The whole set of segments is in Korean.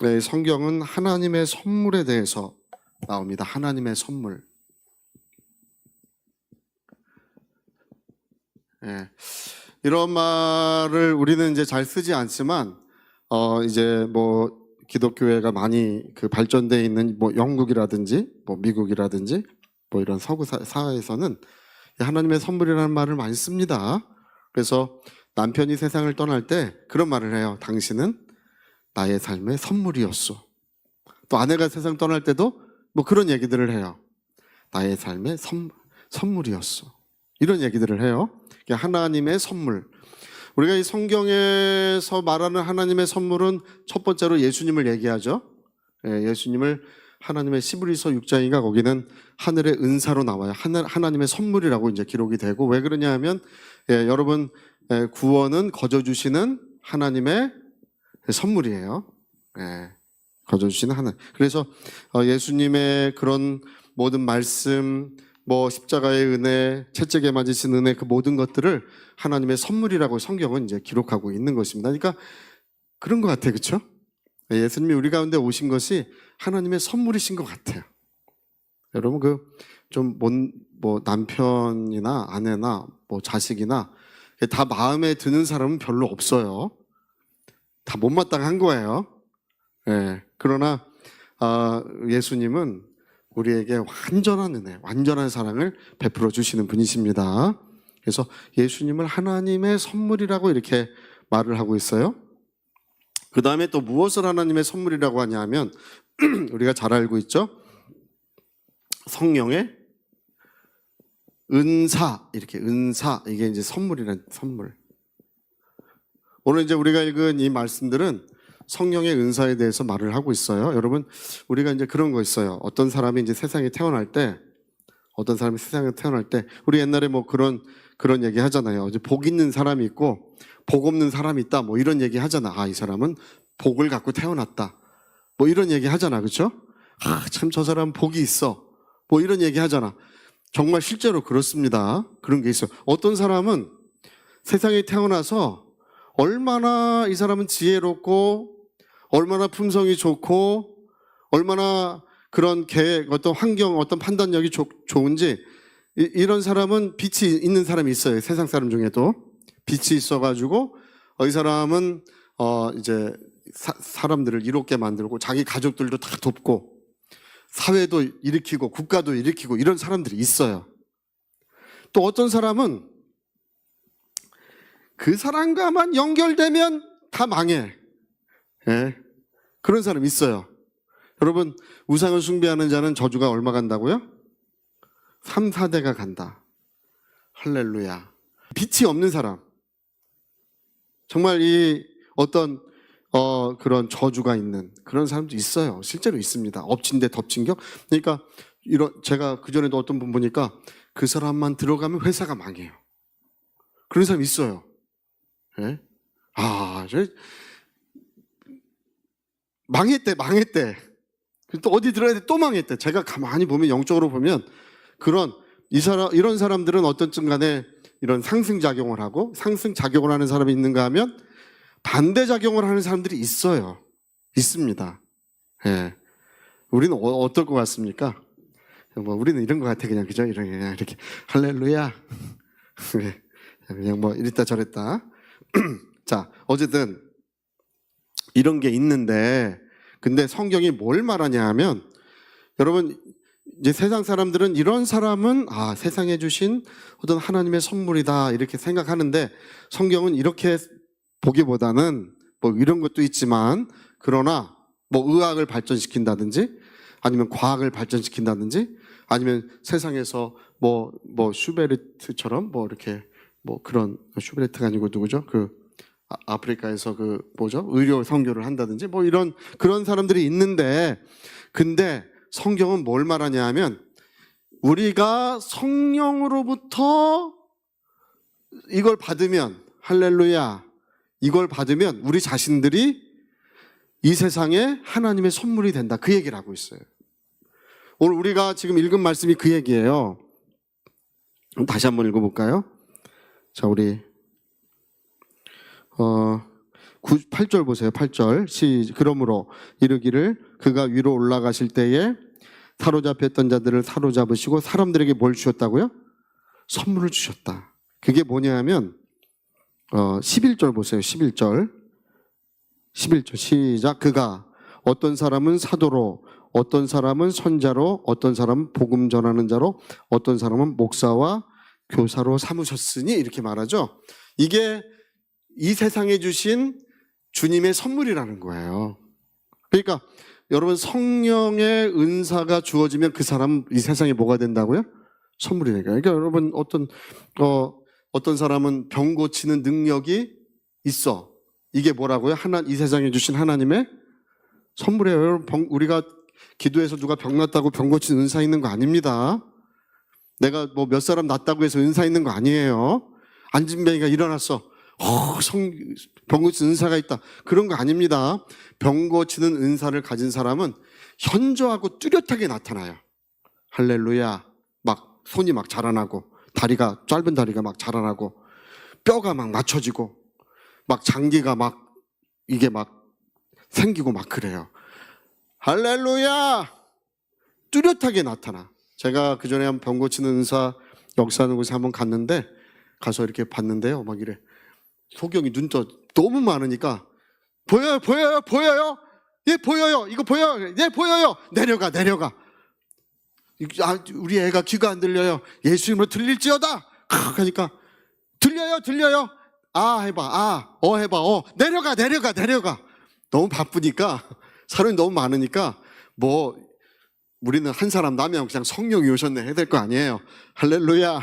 네, 성경은 하나님의 선물에 대해서 나옵니다. 하나님의 선물. 네, 이런 말을 우리는 이제 잘 쓰지 않지만, 이제 뭐 기독교회가 많이 발전되어 있는 뭐 영국이라든지 뭐 미국이라든지 뭐 이런 서구 사회에서는 하나님의 선물이라는 말을 많이 씁니다. 그래서 남편이 세상을 떠날 때 그런 말을 해요. 당신은 나의 삶의 선물이었소. 또 아내가 세상 떠날 때도 뭐 그런 얘기들을 해요. 나의 삶의 선물이었소. 이런 얘기들을 해요. 하나님의 선물. 우리가 이 성경에서 말하는 하나님의 선물은 첫 번째로 예수님을 얘기하죠. 예수님을 하나님의 시브리서 6장인가 거기는 하늘의 은사로 나와요. 하나님의 선물이라고 이제 기록이 되고, 왜 그러냐 하면 여러분, 구원은 거저 주시는 하나님의 선물이에요. 거저 주시는 하나님. 그래서 예수님의 그런 모든 말씀, 뭐 십자가의 은혜, 채찍에 맞으신 은혜, 그 모든 것들을 하나님의 선물이라고 성경은 이제 기록하고 있는 것입니다. 그러니까 그런 것 같아요, 그렇죠? 예수님이 우리 가운데 오신 것이 하나님의 선물이신 것 같아요. 여러분 뭐 남편이나 아내나 뭐 자식이나 다 마음에 드는 사람은 별로 없어요. 다 못마땅한 거예요. 그러나 예수님은 우리에게 완전한 은혜, 완전한 사랑을 베풀어 주시는 분이십니다. 그래서 예수님을 하나님의 선물이라고 이렇게 말을 하고 있어요. 그 다음에 또 무엇을 하나님의 선물이라고 하냐 하면 우리가 잘 알고 있죠. 성령의 은사, 이렇게 은사, 이게 이제 선물이란 선물. 오늘 이제 우리가 읽은 이 말씀들은 성령의 은사에 대해서 말을 하고 있어요. 여러분, 우리가 이제 그런 거 있어요. 어떤 사람이 세상에 태어날 때, 우리 옛날에 뭐 그런 얘기 하잖아요. 이제 복 있는 사람이 있고, 복 없는 사람이 있다. 뭐 이런 얘기 하잖아. 이 사람은 복을 갖고 태어났다. 뭐 이런 얘기 하잖아. 그렇죠? 참 저 사람 복이 있어. 뭐 이런 얘기 하잖아. 정말 실제로 그렇습니다. 그런 게 있어요. 어떤 사람은 세상에 태어나서 얼마나 이 사람은 지혜롭고, 얼마나 품성이 좋고, 얼마나 그런 계획, 어떤 환경, 어떤 판단력이 좋은지, 이런 사람은 빛이 있는 사람이 있어요. 세상 사람 중에도 빛이 있어가지고 이 사람은 이제 사람들을 이롭게 만들고 자기 가족들도 다 돕고 사회도 일으키고 국가도 일으키고 이런 사람들이 있어요. 또 어떤 사람은 그 사람과만 연결되면 다 망해. 그런 사람이 있어요. 여러분, 우상을 숭배하는 자는 저주가 얼마 간다고요? 3, 4대가 간다. 할렐루야. 빛이 없는 사람, 정말 이 어떤 그런 저주가 있는 그런 사람도 있어요. 실제로 있습니다. 엎친 데 덮친 격. 그러니까 제가 그전에도 어떤 분 보니까 그 사람만 들어가면 회사가 망해요. 그런 사람 있어요. 망했대. 또 어디 들어야 돼? 또 망했대. 제가 가만히 보면, 영적으로 보면 이런 사람들은 어떤쯤 간에 이런 상승작용을 하고, 상승작용을 하는 사람이 있는가 하면 반대작용을 하는 사람들이 있어요. 있습니다. 우리는 어떨 것 같습니까? 뭐 우리는 이런 것 같아. 그냥 그죠? 그냥 이렇게 할렐루야. 그냥 뭐 이랬다 저랬다. 자, 어쨌든 이런 게 있는데, 근데 성경이 뭘 말하냐 하면, 여러분, 이제 세상 사람들은 이런 사람은 세상에 주신 어떤 하나님의 선물이다 이렇게 생각하는데, 성경은 이렇게 보기보다는 뭐 이런 것도 있지만, 그러나 뭐 의학을 발전시킨다든지 아니면 과학을 발전시킨다든지 아니면 세상에서 뭐 슈베르트처럼 뭐 이렇게 뭐 그런, 슈베르트가 아니고 누구죠? 아프리카에서 의료 선교를 한다든지 뭐 이런 그런 사람들이 있는데, 근데 성경은 뭘 말하냐 하면, 우리가 성령으로부터 이걸 받으면, 할렐루야, 이걸 받으면 우리 자신들이 이 세상에 하나님의 선물이 된다. 그 얘기를 하고 있어요. 오늘 우리가 지금 읽은 말씀이 그 얘기예요. 다시 한번 읽어볼까요? 자, 우리 8절 보세요. 8절. 그러므로 이르기를 그가 위로 올라가실 때에 사로잡혔던 자들을 사로잡으시고 사람들에게 뭘 주셨다고요? 선물을 주셨다. 그게 뭐냐 하면 11절 보세요. 11절 시작. 그가 어떤 사람은 사도로, 어떤 사람은 선자로, 어떤 사람은 복음 전하는 자로, 어떤 사람은 목사와 교사로 삼으셨으니, 이렇게 말하죠. 이게 이 세상에 주신 주님의 선물이라는 거예요. 그러니까 여러분, 성령의 은사가 주어지면 그 사람은 이 세상에 뭐가 된다고요? 선물이 되니까. 그러니까 여러분, 어떤 사람은 병 고치는 능력이 있어. 이게 뭐라고요? 이 세상에 주신 하나님의 선물이에요. 여러분, 우리가 기도해서 누가 병 났다고 병 고치는 은사 있는 거 아닙니다. 내가 뭐 몇 사람 났다고 해서 은사 있는 거 아니에요. 안진뱅이가 일어났어. 병 고치는 은사가 있다. 그런 거 아닙니다. 병 고치는 은사를 가진 사람은 현저하고 뚜렷하게 나타나요. 할렐루야. 막 손이 막 자라나고, 짧은 다리가 막 자라나고, 뼈가 막 맞춰지고, 막 장기가 막 이게 막 생기고 막 그래요. 할렐루야! 뚜렷하게 나타나. 제가 그 전에 한 병 고치는 은사 역사하는 곳에 한번 갔는데, 가서 이렇게 봤는데요. 막 이래. 소경이 눈떠 너무 많으니까, 보여요? 예, 보여요. 이거 보여요? 예, 보여요. 내려가. 우리 애가 귀가 안 들려요. 예수님으로 들릴지어다. 하니까, 들려요. 해봐. 해봐. 내려가. 너무 바쁘니까, 사람이 너무 많으니까, 우리는 한 사람 나면 그냥 성령이 오셨네 해야 될 거 아니에요. 할렐루야.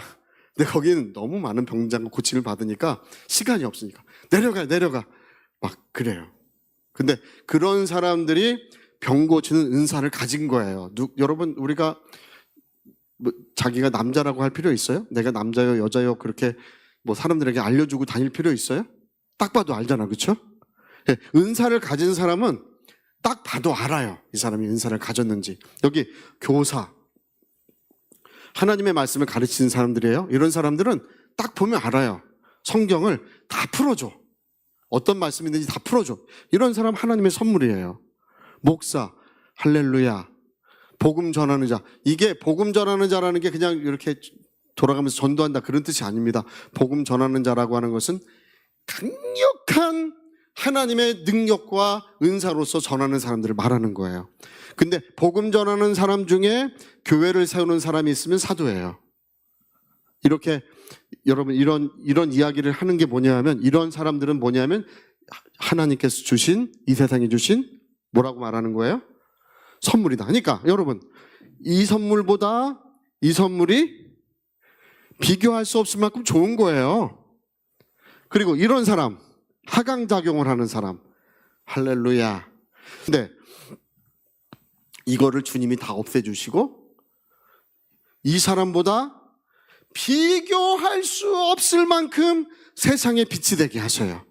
근데 거기는 너무 많은 병장과 고침을 받으니까 시간이 없으니까 내려가. 막 그래요. 근데 그런 사람들이 병 고치는 은사를 가진 거예요. 여러분, 우리가 자기가 남자라고 할 필요 있어요? 내가 남자요, 여자요, 그렇게 사람들에게 알려주고 다닐 필요 있어요? 딱 봐도 알잖아, 그렇죠? 네, 은사를 가진 사람은 딱 봐도 알아요. 이 사람이 은사를 가졌는지. 여기 교사, 하나님의 말씀을 가르치는 사람들이에요. 이런 사람들은 딱 보면 알아요. 성경을 다 풀어줘. 어떤 말씀이 있는지 다 풀어줘. 이런 사람 하나님의 선물이에요. 목사, 할렐루야. 복음 전하는 자. 이게 복음 전하는 자라는 게 그냥 이렇게 돌아가면서 전도한다 그런 뜻이 아닙니다. 복음 전하는 자라고 하는 것은 강력한 하나님의 능력과 은사로서 전하는 사람들을 말하는 거예요. 근데 복음 전하는 사람 중에 교회를 세우는 사람이 있으면 사도예요. 이렇게 여러분 이런 이야기를 하는 게 뭐냐면, 이런 사람들은 뭐냐면 하나님께서 주신, 이 세상에 주신 뭐라고 말하는 거예요? 선물이다. 그러니까 여러분, 이 선물보다 이 선물이 비교할 수 없을 만큼 좋은 거예요. 그리고 이런 사람, 하강작용을 하는 사람, 할렐루야. 근데 이거를 주님이 다 없애주시고 이 사람보다 비교할 수 없을 만큼 세상에 빛이 되게 하셔요.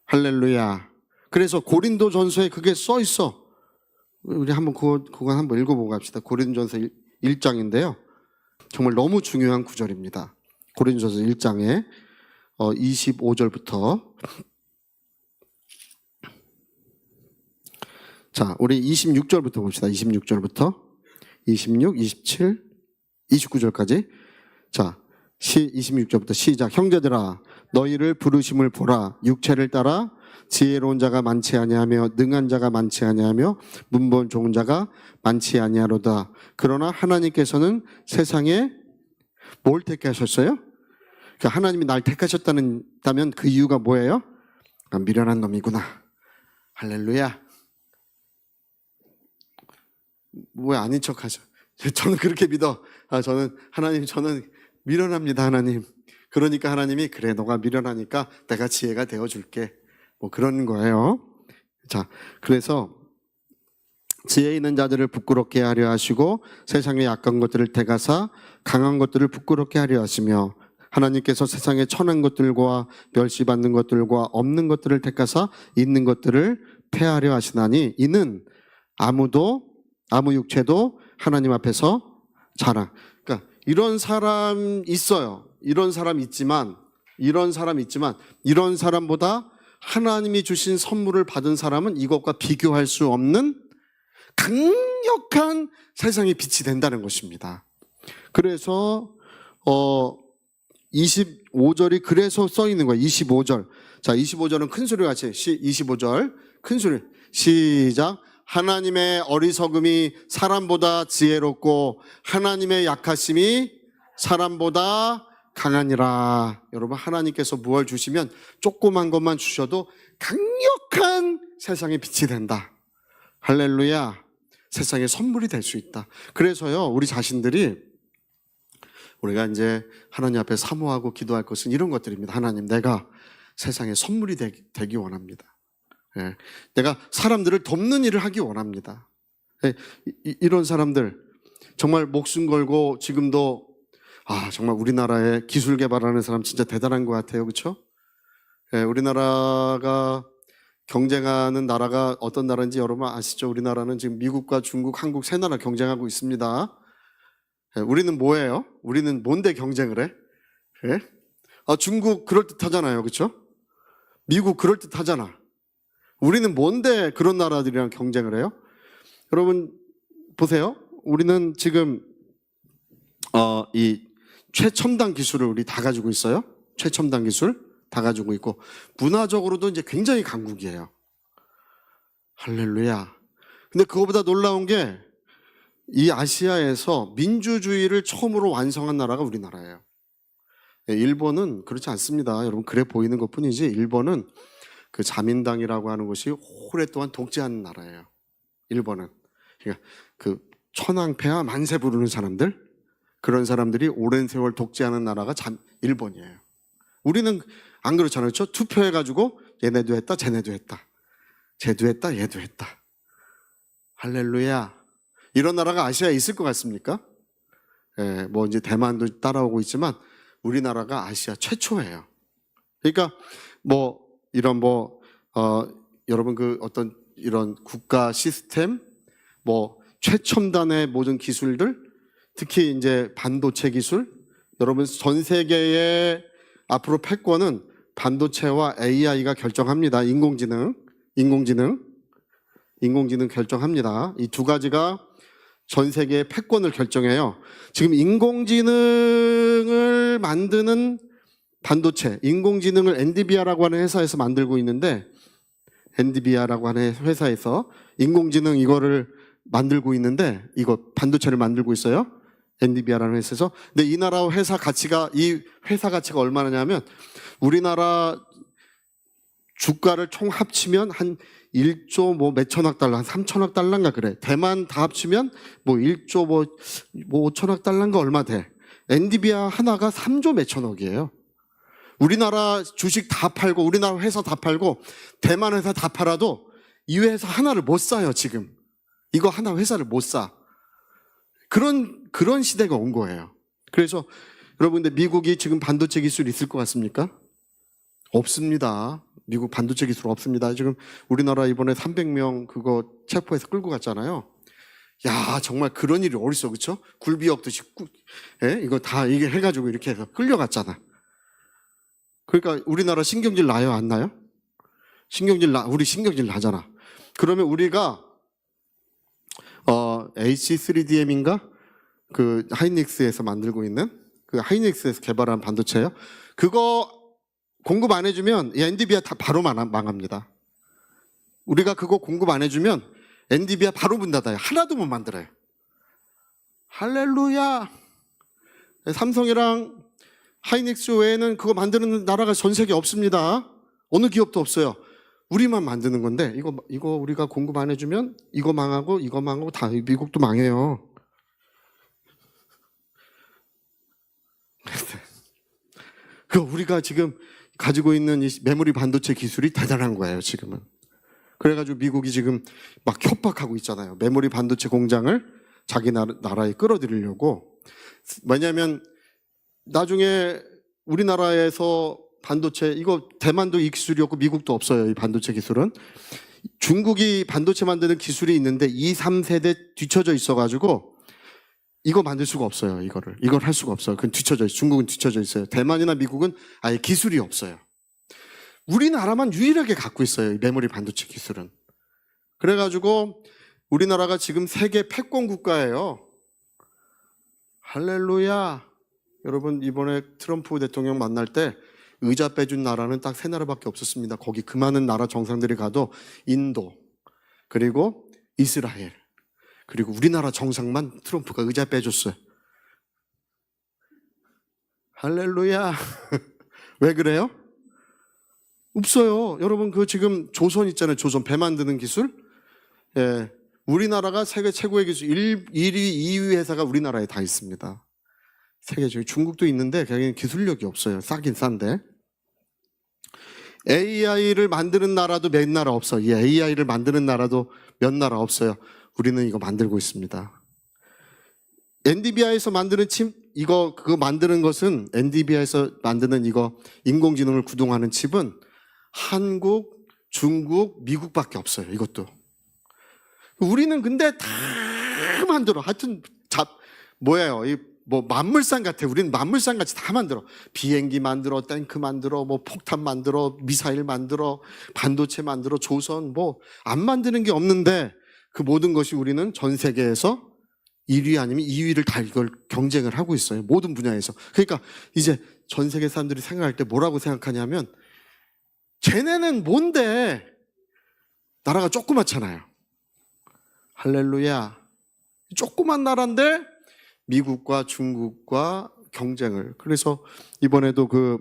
할렐루야. 그래서 고린도전서에 그게 써 있어. 우리 한번 그거 한번 읽어보고 갑시다. 고린도전서 1장인데요. 정말 너무 중요한 구절입니다. 고린도전서 1장에 25절부터 자, 우리 26절부터 봅시다. 26절부터 26, 27, 29절까지. 자, 26절부터 시작. 형제들아, 너희를 부르심을 보라. 육체를 따라 지혜로운 자가 많지 아니하며 능한 자가 많지 아니하며 문본 좋은 자가 많지 아니하로다. 그러나 하나님께서는 세상에 뭘 택하셨어요? 그러니까 하나님이 날 택하셨다면 그 이유가 뭐예요? 미련한 놈이구나. 할렐루야. 왜 아닌 척 하죠? 저는 그렇게 믿어. 저는 미련합니다, 하나님. 그러니까 하나님이, 그래, 너가 미련하니까 내가 지혜가 되어줄게. 그런 거예요. 자, 그래서 지혜 있는 자들을 부끄럽게 하려 하시고 세상의 약한 것들을 택하사 강한 것들을 부끄럽게 하려 하시며 하나님께서 세상의 천한 것들과 멸시받는 것들과 없는 것들을 택하사 있는 것들을 폐하려 하시나니 이는 아무 육체도 하나님 앞에서 자랑. 그러니까 이런 사람 있어요. 이런 사람 있지만 이런 사람보다 하나님이 주신 선물을 받은 사람은 이것과 비교할 수 없는 강력한 세상의 빛이 된다는 것입니다. 그래서 25절이 그래서 써 있는 거예요. 25절. 자, 25절은 큰 소리 같이 25절 큰 소리 시작. 하나님의 어리석음이 사람보다 지혜롭고 하나님의 약하심이 사람보다 강하니라. 여러분, 하나님께서 무엇을 주시면 조그만 것만 주셔도 강력한 세상의 빛이 된다. 할렐루야. 세상의 선물이 될 수 있다. 그래서요, 우리 자신들이 우리가 이제 하나님 앞에 사모하고 기도할 것은 이런 것들입니다. 하나님, 내가 세상의 선물이 되기 원합니다. 예, 내가 사람들을 돕는 일을 하기 원합니다. 예, 이런 사람들 정말 목숨 걸고 지금도 정말 우리나라에 기술 개발하는 사람 진짜 대단한 것 같아요. 그렇죠? 예, 우리나라가 경쟁하는 나라가 어떤 나라인지 여러분 아시죠? 우리나라는 지금 미국과 중국, 한국 세 나라 경쟁하고 있습니다. 예, 우리는 뭐예요? 우리는 뭔데 경쟁을 해? 예? 중국 그럴듯하잖아요. 그렇죠? 미국 그럴듯하잖아. 우리는 뭔데 그런 나라들이랑 경쟁을 해요? 여러분 보세요. 우리는 지금 이 최첨단 기술을 우리 다 가지고 있어요. 최첨단 기술 다 가지고 있고 문화적으로도 이제 굉장히 강국이에요. 할렐루야. 근데 그거보다 놀라운 게 이 아시아에서 민주주의를 처음으로 완성한 나라가 우리나라예요. 일본은 그렇지 않습니다. 여러분 그래 보이는 것뿐이지 일본은 그 자민당이라고 하는 것이 오랫동안 독재하는 나라예요. 일본은. 그러니까 그 천황폐하 만세 부르는 사람들, 그런 사람들이 오랜 세월 독재하는 나라가 일본이에요. 우리는 안 그렇잖아요. 그렇죠? 투표해가지고 얘네도 했다, 쟤네도 했다. 쟤도 했다, 얘도 했다. 할렐루야. 이런 나라가 아시아에 있을 것 같습니까? 예, 뭐 이제 대만도 따라오고 있지만 우리나라가 아시아 최초예요. 그러니까 여러분 그 어떤 이런 국가 시스템, 최첨단의 모든 기술들, 특히 이제 반도체 기술, 여러분 전 세계의 앞으로 패권은 반도체와 AI가 결정합니다. 인공지능 결정합니다. 이 두 가지가 전 세계의 패권을 결정해요. 지금 인공지능을 만드는 반도체, 인공지능을 엔비디아라고 하는 회사에서 만들고 있는데, 엔비디아라고 하는 회사에서 인공지능 이거를 만들고 있는데, 이거 반도체를 만들고 있어요. 엔비디아라는 회사에서. 근데 이 나라 이 회사 가치가 얼마냐면 우리나라 주가를 총 합치면 한 1조 몇천억 달러, 한 3천억 달러인가 그래. 대만 다 합치면 1조 5천억 달러인가 얼마 돼. 엔비디아 하나가 3조 몇천억이에요. 우리나라 주식 다 팔고 우리나라 회사 다 팔고 대만 회사 다 팔아도 이 회사 하나를 못 사요. 지금 이거 하나 회사를 못 사. 그런 시대가 온 거예요. 그래서 여러분들 미국이 지금 반도체 기술이 있을 것 같습니까? 없습니다. 미국 반도체 기술 없습니다. 지금 우리나라 이번에 300명 그거 체포해서 끌고 갔잖아요. 야, 정말 그런 일이 어딨어, 그렇죠? 굴비역듯이 이거 다 이게 해가지고 이렇게 해서 끌려갔잖아. 그러니까 우리나라 신경질 나요, 안 나요? 우리 신경질 나잖아. 그러면 우리가 H3DM인가? 그 하이닉스에서 만들고 있는 그 하이닉스에서 개발한 반도체예요. 그거 공급 안 해주면 엔비디아 다 바로 망합니다. 우리가 그거 공급 안 해주면 엔비디아 바로 문 닫아요. 하나도 못 만들어요. 할렐루야. 삼성이랑 하이닉스 외에는 그거 만드는 나라가 전 세계에 없습니다. 어느 기업도 없어요. 우리만 만드는 건데 이거 우리가 공급 안 해주면 이거 망하고 다 미국도 망해요. 그 우리가 지금 가지고 있는 이 메모리 반도체 기술이 대단한 거예요. 지금은. 그래가지고 미국이 지금 막 협박하고 있잖아요. 메모리 반도체 공장을 자기 나라에 끌어들이려고. 왜냐하면 나중에 우리나라에서 반도체 이거 대만도 이 기술이 없고 미국도 없어요. 이 반도체 기술은. 중국이 반도체 만드는 기술이 있는데 2, 3세대 뒤쳐져 있어가지고 이거 만들 수가 없어요. 이걸 할 수가 없어요. 그건 뒤쳐져 있어요. 중국은 뒤쳐져 있어요. 대만이나 미국은 아예 기술이 없어요. 우리나라만 유일하게 갖고 있어요, 이 메모리 반도체 기술은. 그래가지고 우리나라가 지금 세계 패권 국가예요. 할렐루야. 여러분, 이번에 트럼프 대통령 만날 때 의자 빼준 나라는 딱 3나라밖에 없었습니다. 거기 그 많은 나라 정상들이 가도 인도, 그리고 이스라엘, 그리고 우리나라 정상만 트럼프가 의자 빼줬어요. 할렐루야. 왜 그래요? 없어요. 여러분, 그 지금 조선 있잖아요. 조선 배 만드는 기술. 예, 우리나라가 세계 최고의 기술 1위, 2위 회사가 우리나라에 다 있습니다. 세계적인 중국도 있는데 거기는 기술력이 없어요. 싸긴 싼데. AI를 만드는 나라도 몇 나라 없어. 이 AI를 만드는 나라도 몇 나라 없어요. 우리는 이거 만들고 있습니다. 엔비디아에서 만드는 그거 만드는 것은, 엔비디아에서 만드는 이거 인공지능을 구동하는 칩은 한국, 중국, 미국밖에 없어요. 이것도. 우리는 근데 다 만들어. 하여튼 뭐예요? 뭐 만물상 같아. 우리는 만물상 같이 다 만들어. 비행기 만들어, 탱크 만들어, 뭐 폭탄 만들어, 미사일 만들어, 반도체 만들어, 조선, 뭐 안 만드는 게 없는데 그 모든 것이 우리는 전 세계에서 1위 아니면 2위를 다 이걸 경쟁을 하고 있어요. 모든 분야에서. 그러니까 이제 전 세계 사람들이 생각할 때 뭐라고 생각하냐면, 쟤네는 뭔데? 나라가 조그맣잖아요. 할렐루야. 조그만 나라인데 미국과 중국과 경쟁을. 그래서 이번에도 그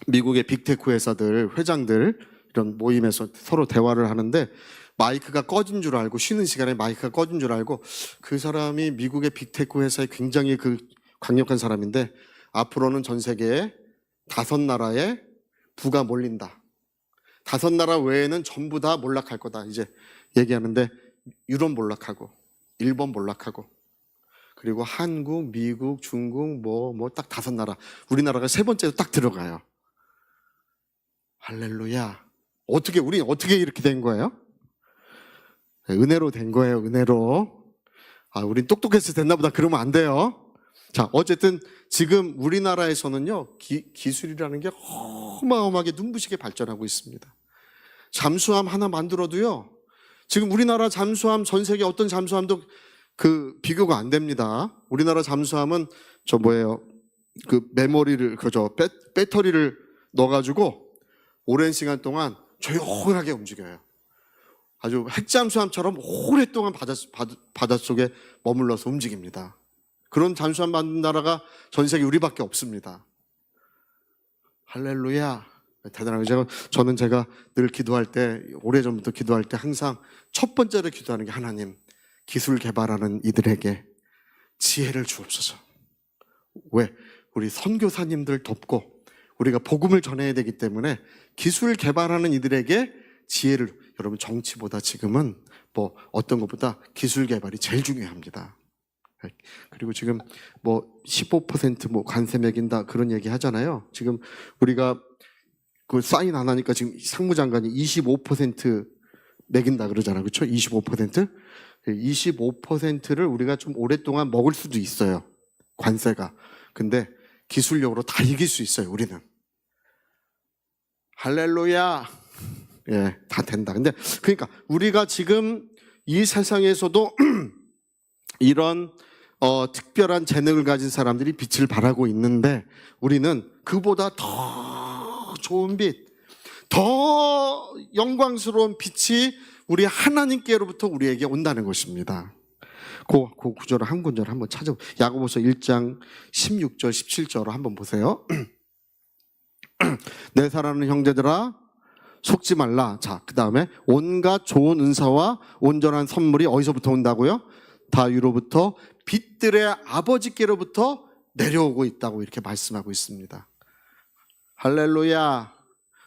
미국의 빅테크 회사들 회장들 이런 모임에서 서로 대화를 하는데, 마이크가 꺼진 줄 알고, 쉬는 시간에 마이크가 꺼진 줄 알고, 그 사람이 미국의 빅테크 회사에 굉장히 그 강력한 사람인데, 앞으로는 전 세계에 5나라에 부가 몰린다. 5나라 외에는 전부 다 몰락할 거다. 이제 얘기하는데, 유럽 몰락하고, 일본 몰락하고, 그리고 한국, 미국, 중국, 딱 5나라. 우리나라가 3번째로 딱 들어가요. 할렐루야. 우리 어떻게 이렇게 된 거예요? 은혜로 된 거예요, 은혜로. 우린 똑똑해서 됐나 보다. 그러면 안 돼요. 자, 어쨌든 지금 우리나라에서는요, 기술이라는 게 어마어마하게 눈부시게 발전하고 있습니다. 잠수함 하나 만들어도요, 지금 우리나라 잠수함, 전 세계 어떤 잠수함도 비교가 안 됩니다. 우리나라 잠수함은 그 메모리를, 배터리를 넣어가지고 오랜 시간 동안 조용하게 움직여요. 아주 핵잠수함처럼 오랫동안 바닷속에 머물러서 움직입니다. 그런 잠수함 만든 나라가 전 세계 우리밖에 없습니다. 할렐루야. 대단하게. 저는 제가 늘 기도할 때, 오래전부터 기도할 때 항상 첫 번째로 기도하는 게, 하나님, 기술 개발하는 이들에게 지혜를 주옵소서. 왜? 우리 선교사님들 돕고 우리가 복음을 전해야 되기 때문에 기술 개발하는 이들에게 지혜를. 여러분, 정치보다 지금은 어떤 것보다 기술 개발이 제일 중요합니다. 그리고 지금 15% 관세 매긴다 그런 얘기 하잖아요. 지금 우리가 그 사인 안 하니까 지금 상무장관이 25% 매긴다 그러잖아요. 그렇죠? 25%? 25%를 우리가 좀 오랫동안 먹을 수도 있어요. 관세가. 근데 기술력으로 다 이길 수 있어요, 우리는. 할렐루야. 예, 다 된다. 근데 그러니까 우리가 지금 이 세상에서도 이런 특별한 재능을 가진 사람들이 빛을 발하고 있는데, 우리는 그보다 더 좋은 빛, 더 영광스러운 빛이 우리 하나님께로부터 우리에게 온다는 것입니다. 그 구절을 한 구절 한번 야고보서 1장 16절 17절로 한번 보세요. 내 사랑하는 형제들아, 속지 말라. 자, 그 다음에 온갖 좋은 은사와 온전한 선물이 어디서부터 온다고요? 다 위로부터 빛들의 아버지께로부터 내려오고 있다고 이렇게 말씀하고 있습니다. 할렐루야.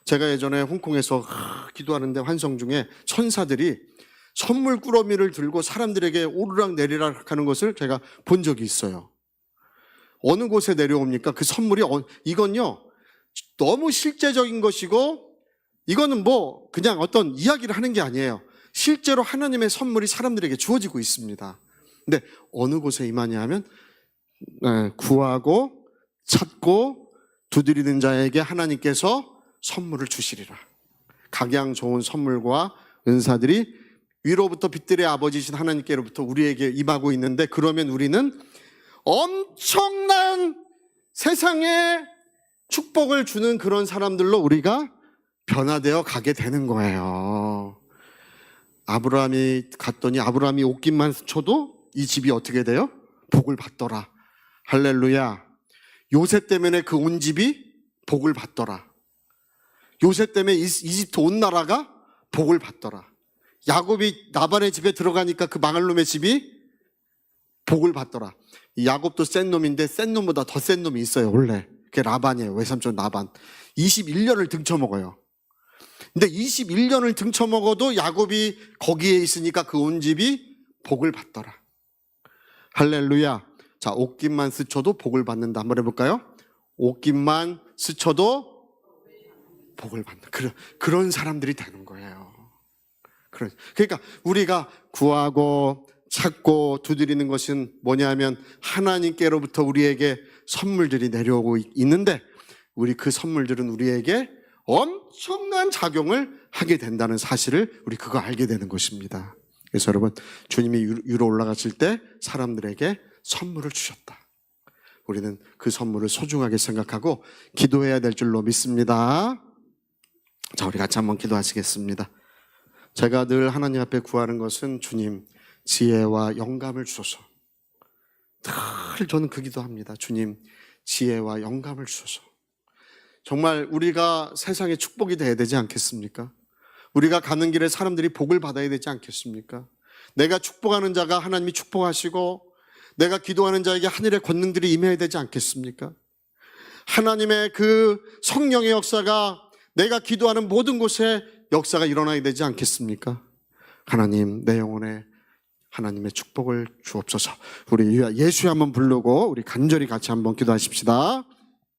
제가 예전에 홍콩에서 기도하는데 환성 중에 천사들이 선물 꾸러미를 들고 사람들에게 오르락 내리락 하는 것을 제가 본 적이 있어요. 어느 곳에 내려옵니까? 그 선물이 이건요, 너무 실제적인 것이고, 이거는 그냥 어떤 이야기를 하는 게 아니에요. 실제로 하나님의 선물이 사람들에게 주어지고 있습니다. 근데 어느 곳에 임하냐 하면, 구하고 찾고 두드리는 자에게 하나님께서 선물을 주시리라. 각양 좋은 선물과 은사들이 위로부터 빛들의 아버지신 하나님께로부터 우리에게 임하고 있는데, 그러면 우리는 엄청난 세상에 축복을 주는 그런 사람들로 우리가 변화되어 가게 되는 거예요. 아브라함이 갔더니 아브라함이 옷깃만 쳐도 이 집이 어떻게 돼요? 복을 받더라. 할렐루야. 요셉 때문에 그 온 집이 복을 받더라. 요셉 때문에 이집트 온 나라가 복을 받더라. 야곱이 라반의 집에 들어가니까 그 망할 놈의 집이 복을 받더라. 이 야곱도 센 놈인데 센 놈보다 더 센 놈이 있어요. 원래 그게 라반이에요. 외삼촌 라반. 21년을 등쳐먹어요. 근데 21년을 등쳐먹어도 야곱이 거기에 있으니까 그 온 집이 복을 받더라. 할렐루야. 자, 옷깃만 스쳐도 복을 받는다. 한번 해볼까요? 옷깃만 스쳐도 복을 받는다. 그런 사람들이 되는 거예요. 그러니까 우리가 구하고 찾고 두드리는 것은 뭐냐면 하나님께로부터 우리에게 선물들이 내려오고 있는데, 우리 그 선물들은 우리에게 엄청난 작용을 하게 된다는 사실을 우리 그거 알게 되는 것입니다. 그래서 여러분, 주님이 위로 올라가실 때 사람들에게 선물을 주셨다. 우리는 그 선물을 소중하게 생각하고 기도해야 될 줄로 믿습니다. 자, 우리 같이 한번 기도하시겠습니다. 제가 늘 하나님 앞에 구하는 것은 주님, 지혜와 영감을 주소서. 늘 저는 그 기도합니다. 주님, 지혜와 영감을 주소서. 정말 우리가 세상에 축복이 돼야 되지 않겠습니까? 우리가 가는 길에 사람들이 복을 받아야 되지 않겠습니까? 내가 축복하는 자가 하나님이 축복하시고, 내가 기도하는 자에게 하늘의 권능들이 임해야 되지 않겠습니까? 하나님의 그 성령의 역사가 내가 기도하는 모든 곳에 역사가 일어나야 되지 않겠습니까? 하나님, 내 영혼에 하나님의 축복을 주옵소서. 우리 예수에 한번 부르고 우리 간절히 같이 한번 기도하십시다.